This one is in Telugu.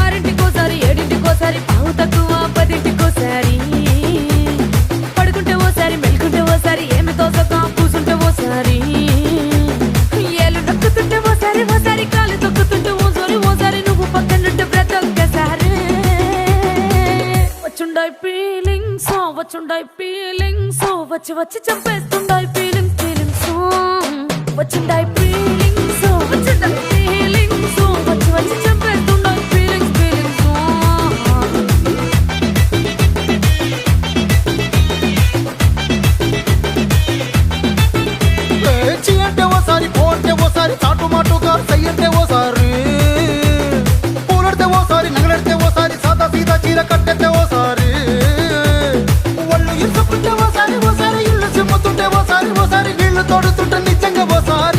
ఆరింటికోసారి ఏడింటికోసారి పావు తక్కువ పదింటికోసారి పడుకుంటే ఓసారి మెలుకుంటే ఓసారి ఏమి తోసక కూసుంటే ఓసారి ఏలు నొక్కుతుంటే ఓసారి ఓసారి కాలు తొక్కుతుంటే ఓసారి నువ్వు పక్కనుంటే బ్రతొక్కసారి వచ్చుండాయి ఫీలింగ్స్ వచ్చి వచ్చి చంపేస్తుండాయి ఫీలింగ్స్ వచ్చిండాయి ఫీలింగ్స్ వచ్చి వచ్చి చంపేస్తుండాయి ఫీలింగ్స్ చీ అంటే ఓసారి పో అంటే ఓసారి చాటు మాటుగా సై అంటే ఓసారి పూలడితే ఓసారి నగలడితే ఓసారి సాదా సీదా చీర కట్టెత్తే ఓసారి ఒళ్ళు ఇసుకుంటే ఓసారి ఇల్లు చిమ్ముతుంటే ఓసారి నీళ్లు తోడుతుంటే నిజంగా ఓసారి